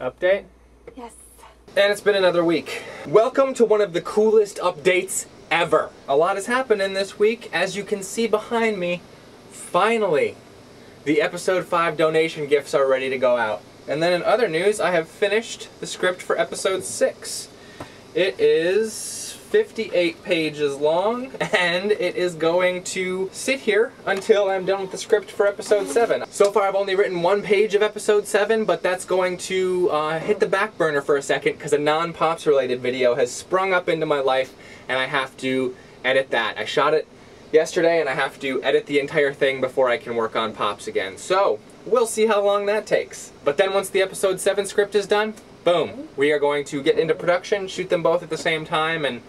Update? Yes. And it's been another week. Welcome to one of the coolest updates ever. A lot has happened in this week. As you can see behind me, finally, the episode 5 donation gifts are ready to go out. And then in other news, I have finished the script for episode 6. It is 58 pages long, and it is going to sit here until I'm done with the script for episode 7. So far I've only written 1 page of episode 7, but that's going to hit the back burner for a second because a non-PoPS related video has sprung up into my life and I have to edit that. I shot it yesterday and I have to edit the entire thing before I can work on PoPS again. So we'll see how long that takes. But then once the episode 7 script is done, boom, we are going to get into production, shoot them both at the same time, and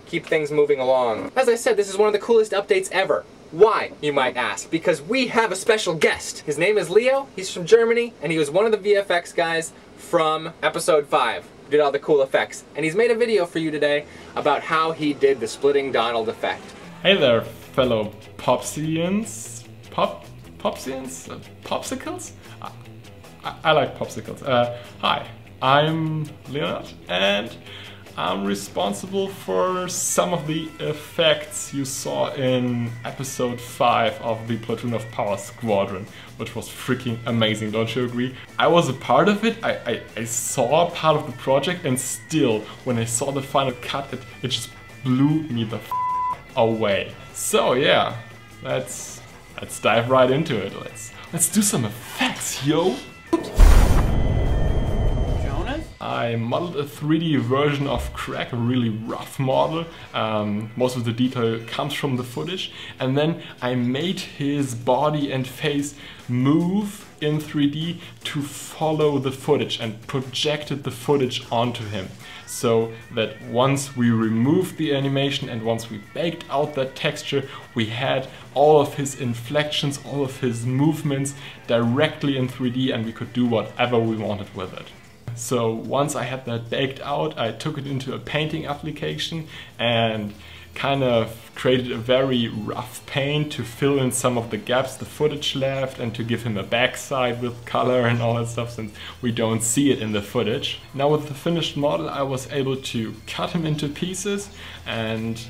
keep things moving along. As I said, this is one of the coolest updates ever. Why, you might ask? Because we have a special guest. His name is Leo, he's from Germany, and he was one of the VFX guys from episode 5. Did all the cool effects. And he's made a video for you today about how he did the splitting Donald effect. Hey there, fellow Popsians. Popsians? Popsicles? I like popsicles. Hi, I'm Leonard, and I'm responsible for some of the effects you saw in episode 5 of the Platoon of Power Squadron, which was freaking amazing, don't you agree? I was a part of it, I saw part of the project, and still, when I saw the final cut, it just blew me the f away. So yeah, let's dive right into it. Let's do some effects, yo! I modeled a 3D version of Crack, a really rough model. Most of the detail comes from the footage. And then I made his body and face move in 3D to follow the footage and projected the footage onto him. So that once we removed the animation and once we baked out that texture, we had all of his inflections, all of his movements directly in 3D, and we could do whatever we wanted with it. So once I had that baked out, I took it into a painting application and kind of created a very rough paint to fill in some of the gaps the footage left and to give him a backside with color and all that stuff, since we don't see it in the footage. Now with the finished model, I was able to cut him into pieces and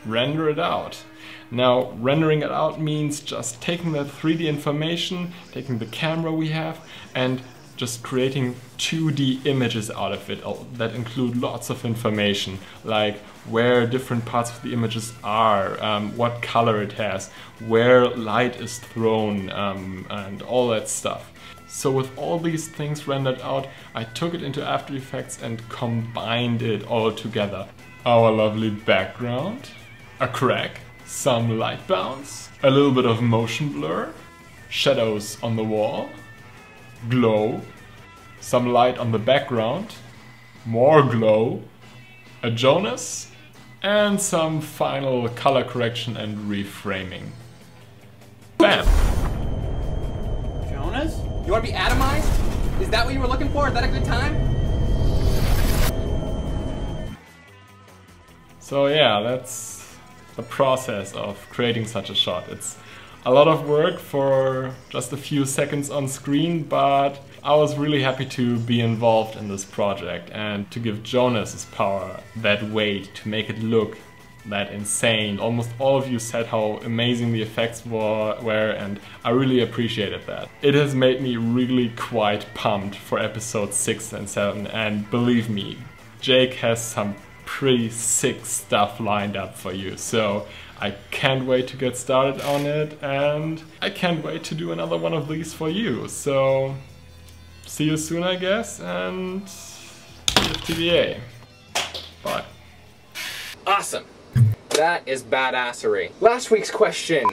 render it out. Now, rendering it out means just taking that 3D information, taking the camera we have, and just creating 2D images out of it that include lots of information, like where different parts of the images are, what color it has, where light is thrown, and all that stuff. So with all these things rendered out, I took it into After Effects and combined it all together. Our lovely background, a crack, some light bounce, a little bit of motion blur, shadows on the wall, glow, some light on the background, more glow, a Jonas, and some final color correction and reframing. Bam! Jonas? You want to be atomized? Is that what you were looking for? Is that a good time? So yeah, that's the process of creating such a shot. It's a lot of work for just a few seconds on screen, but I was really happy to be involved in this project and to give Jonas's power that weight, to make it look that insane. Almost all of you said how amazing the effects were, and I really appreciated that. It has made me really quite pumped for episode 6 and 7, and believe me, Jake has some pretty sick stuff lined up for you, so I can't wait to get started on it, and I can't wait to do another one of these for you. So see you soon, I guess, and TBA. Bye. Awesome. That is badassery. Last week's question.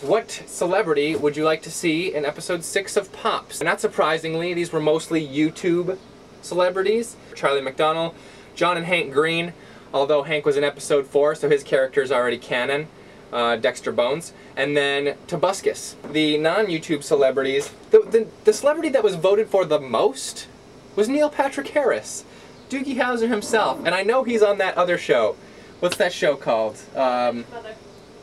What celebrity would you like to see in episode 6 of PoPS? Not surprisingly, these were mostly YouTube celebrities. Charlie McDonnell, John and Hank Green, although Hank was in episode 4, so his character is already canon. Dexter Bones, and then Tobuscus. The non-YouTube celebrities, the celebrity that was voted for the most was Neil Patrick Harris, Doogie Howser himself, and I know he's on that other show. What's that show called? Mother.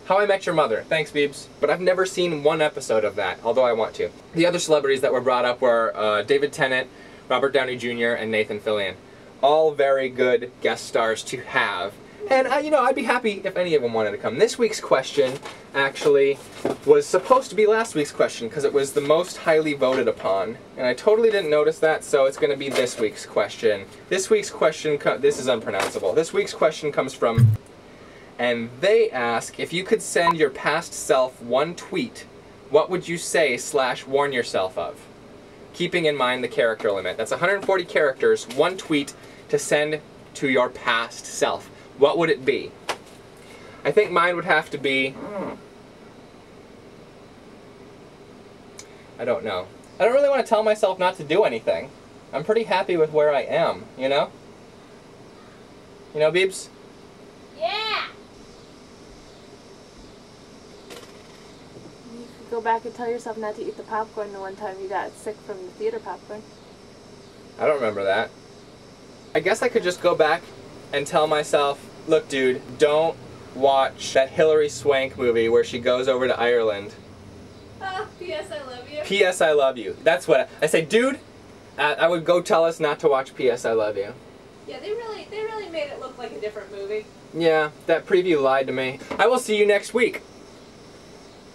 How I Met Your Mother. Thanks, Beebs. But I've never seen one episode of that, although I want to. The other celebrities that were brought up were David Tennant, Robert Downey Jr. and Nathan Fillion. All very good guest stars to have. And, you know, I'd be happy if any of them wanted to come. This week's question, actually, was supposed to be last week's question because it was the most highly voted upon. And I totally didn't notice that, so it's going to be this week's question. This week's question, this is unpronounceable. This week's question comes from, and they ask, if you could send your past self one tweet, what would you say / warn yourself of? Keeping in mind the character limit. That's 140 characters, one tweet to send to your past self. What would it be? I think mine would have to be... I don't know. I don't really want to tell myself not to do anything. I'm pretty happy with where I am, you know? You know, Beebs? Yeah! You could go back and tell yourself not to eat the popcorn the one time you got sick from the theater popcorn. I don't remember that. I guess I could just go back and tell myself, look dude, don't watch that Hilary Swank movie where she goes over to Ireland. P.S. I love you. P.S. I love you. That's what I say, dude, I would go tell us not to watch P.S. I love you. Yeah, they really made it look like a different movie. Yeah, that preview lied to me. I will see you next week.